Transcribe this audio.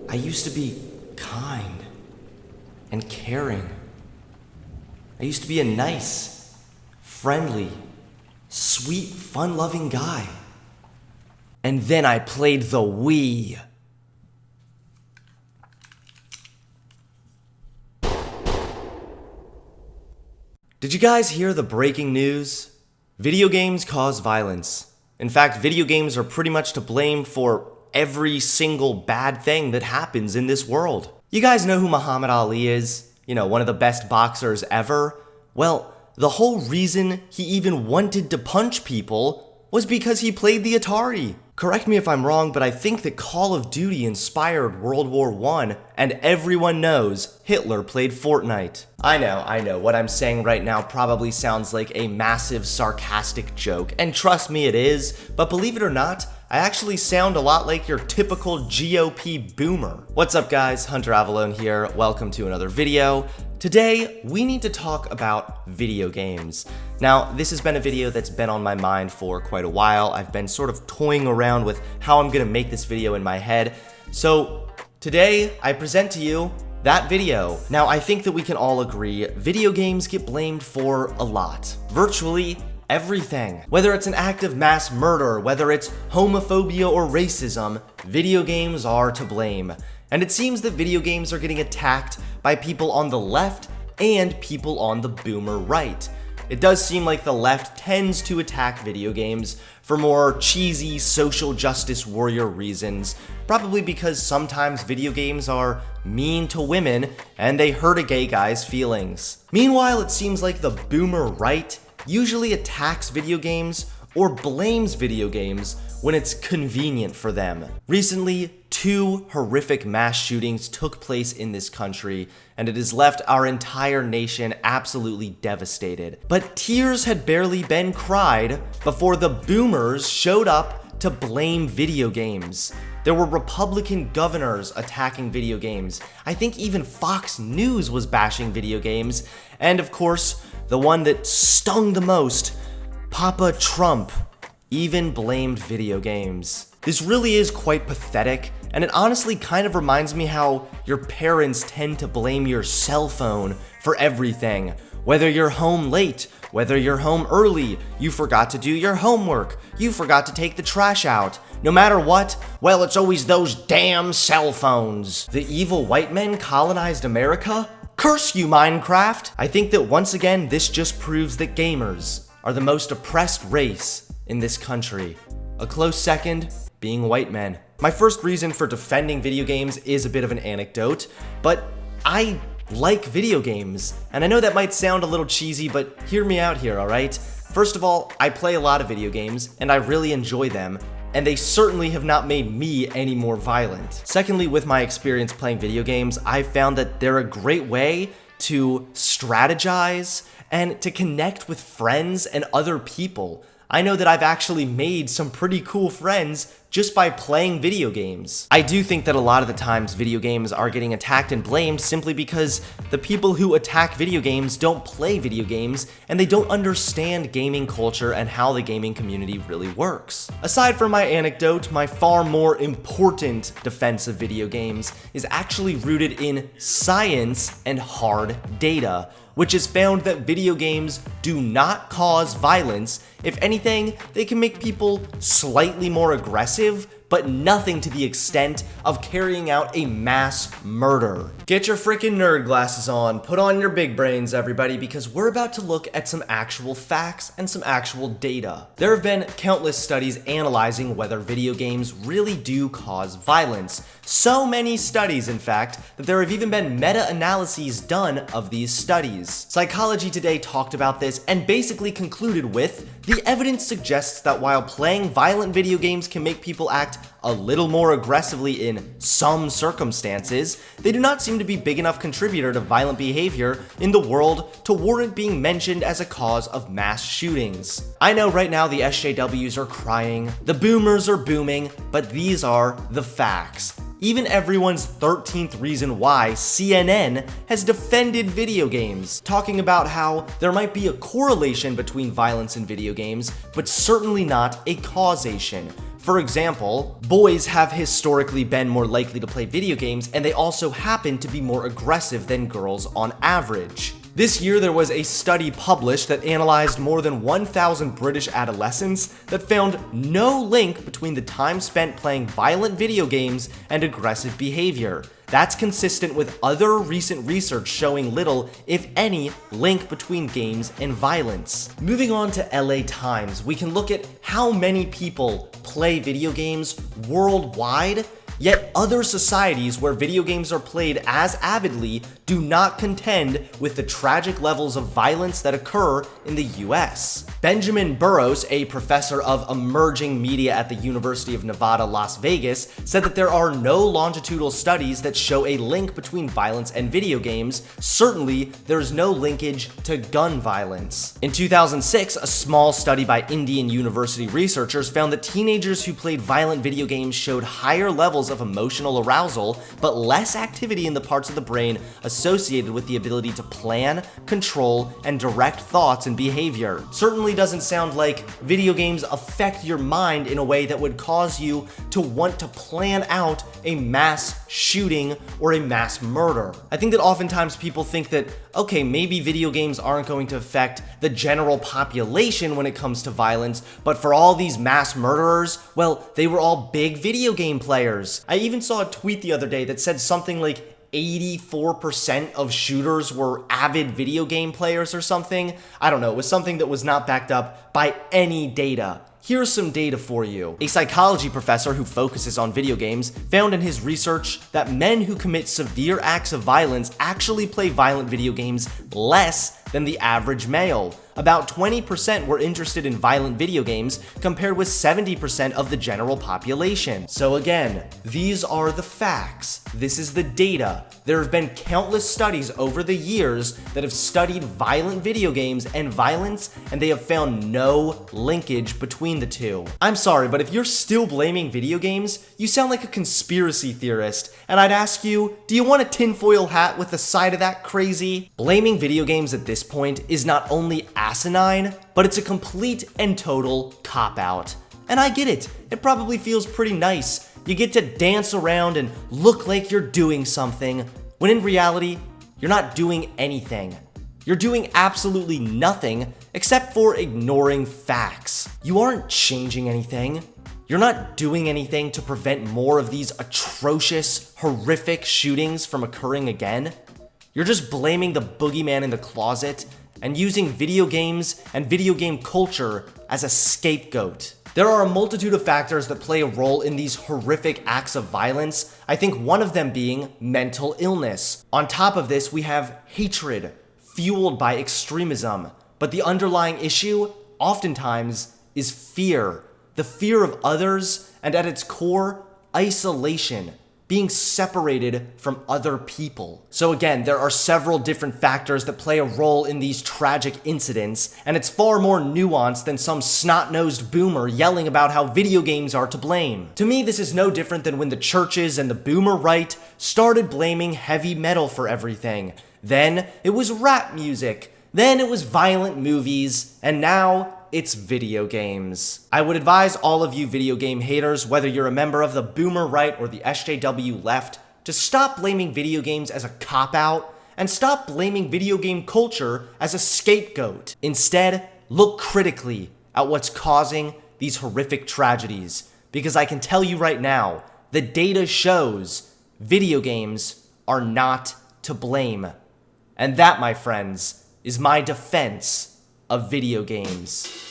I used to be kind and caring. I used to be a nice, friendly, sweet, fun-loving guy. And then I played the Wii. Did you guys hear the breaking news? Video games cause violence. In fact, video games are pretty much to blame for every single bad thing that happens in this world. You guys know who Muhammad Ali is? You know, one of the best boxers ever? Well, the whole reason he even wanted to punch people was because he played the Atari. Correct me if I'm wrong, but I think that Call of Duty inspired World War I, and everyone knows Hitler played Fortnite. I know, what I'm saying right now probably sounds like a massive sarcastic joke, and trust me it is, but believe it or not, I actually sound a lot like your typical GOP boomer. What's up guys, Hunter Avalone here, welcome to another video. Today, we need to talk about video games. Now, this has been a video that's been on my mind for quite a while. I've been sort of toying around with how I'm gonna make this video in my head. So, today, I present to you that video. Now, I think that we can all agree, video games get blamed for a lot. Virtually everything. Whether it's an act of mass murder, whether it's homophobia or racism, video games are to blame. And it seems that video games are getting attacked by people on the left and people on the boomer right. It does seem like the left tends to attack video games for more cheesy social justice warrior reasons, probably because sometimes video games are mean to women and they hurt a gay guy's feelings. Meanwhile, it seems like the boomer right usually attacks video games or blames video games when it's convenient for them. Recently, 2 horrific mass shootings took place in this country, and it has left our entire nation absolutely devastated. But tears had barely been cried before the boomers showed up to blame video games. There were Republican governors attacking video games. I think even Fox News was bashing video games. And of course, the one that stung the most, Papa Trump, even blamed video games. This really is quite pathetic, and it honestly kind of reminds me how your parents tend to blame your cell phone for everything. Whether you're home late, whether you're home early, you forgot to do your homework, you forgot to take the trash out. No matter what, well, it's always those damn cell phones. The evil white men colonized America? Curse you, Minecraft! I think that once again, this just proves that gamers are the most oppressed race in this country. A close second being white men. My first reason for defending video games is a bit of an anecdote, but I like video games. And I know that might sound a little cheesy, but hear me out here, alright? First of all, I play a lot of video games, and I really enjoy them, and they certainly have not made me any more violent. Secondly, with my experience playing video games, I've found that they're a great way to strategize and to connect with friends and other people. I know that I've actually made some pretty cool friends just by playing video games. I do think that a lot of the times video games are getting attacked and blamed simply because the people who attack video games don't play video games and they don't understand gaming culture and how the gaming community really works. Aside from my anecdote, my far more important defense of video games is actually rooted in science and hard data, which has found that video games do not cause violence. If anything, they can make people slightly more aggressive, but nothing to the extent of carrying out a mass murder. Get your freaking nerd glasses on, put on your big brains, everybody, because we're about to look at some actual facts and some actual data. There have been countless studies analyzing whether video games really do cause violence. So many studies, in fact, that there have even been meta-analyses done of these studies. Psychology Today talked about this and basically concluded with, the evidence suggests that while playing violent video games can make people act a little more aggressively in some circumstances, they do not seem to be big enough contributor to violent behavior in the world to warrant being mentioned as a cause of mass shootings. I know right now the SJWs are crying, the boomers are booming, but these are the facts. Even everyone's 13th reason why CNN has defended video games, talking about how there might be a correlation between violence and video games, but certainly not a causation. For example, boys have historically been more likely to play video games, and they also happen to be more aggressive than girls on average. This year, there was a study published that analyzed more than 1,000 British adolescents that found no link between the time spent playing violent video games and aggressive behavior. That's consistent with other recent research showing little, if any, link between games and violence. Moving on to LA Times, we can look at how many people play video games worldwide. Yet other societies where video games are played as avidly do not contend with the tragic levels of violence that occur in the US. Benjamin Burrows, a professor of emerging media at the University of Nevada, Las Vegas, said that there are no longitudinal studies that show a link between violence and video games. Certainly, there's no linkage to gun violence. In 2006, a small study by Indian University researchers found that teenagers who played violent video games showed higher levels of emotional arousal, but less activity in the parts of the brain associated with the ability to plan, control, and direct thoughts and behavior. Certainly doesn't sound like video games affect your mind in a way that would cause you to want to plan out a mass shooting or a mass murder. I think that oftentimes people think that, okay, maybe video games aren't going to affect the general population when it comes to violence, but for all these mass murderers, well, they were all big video game players. I even saw a tweet the other day that said something like 84% of shooters were avid video game players or something. I don't know, it was something that was not backed up by any data. Here's some data for you. A psychology professor who focuses on video games found in his research that men who commit severe acts of violence actually play violent video games less than the average male. About 20% were interested in violent video games, compared with 70% of the general population. So again, these are the facts. This is the data. There have been countless studies over the years that have studied violent video games and violence, and they have found no linkage between the two. I'm sorry, but if you're still blaming video games, you sound like a conspiracy theorist, and I'd ask you, do you want a tinfoil hat with the side of that crazy? Blaming video games at this point is not only asinine, but it's a complete and total cop-out. And I get it, it probably feels pretty nice. You get to dance around and look like you're doing something, when in reality, you're not doing anything. You're doing absolutely nothing except for ignoring facts. You aren't changing anything. You're not doing anything to prevent more of these atrocious, horrific shootings from occurring again. You're just blaming the boogeyman in the closet and using video games and video game culture as a scapegoat. There are a multitude of factors that play a role in these horrific acts of violence, I think one of them being mental illness. On top of this, we have hatred, fueled by extremism. But the underlying issue, oftentimes, is fear. The fear of others, and at its core, isolation. Being separated from other people. So again, there are several different factors that play a role in these tragic incidents, and it's far more nuanced than some snot-nosed boomer yelling about how video games are to blame. To me, this is no different than when the churches and the boomer right started blaming heavy metal for everything. Then it was rap music, then it was violent movies, and now it's video games. I would advise all of you video game haters, whether you're a member of the boomer right or the SJW left, to stop blaming video games as a cop-out and stop blaming video game culture as a scapegoat. Instead, look critically at what's causing these horrific tragedies, because I can tell you right now, the data shows video games are not to blame. And that, my friends, is my defense of video games.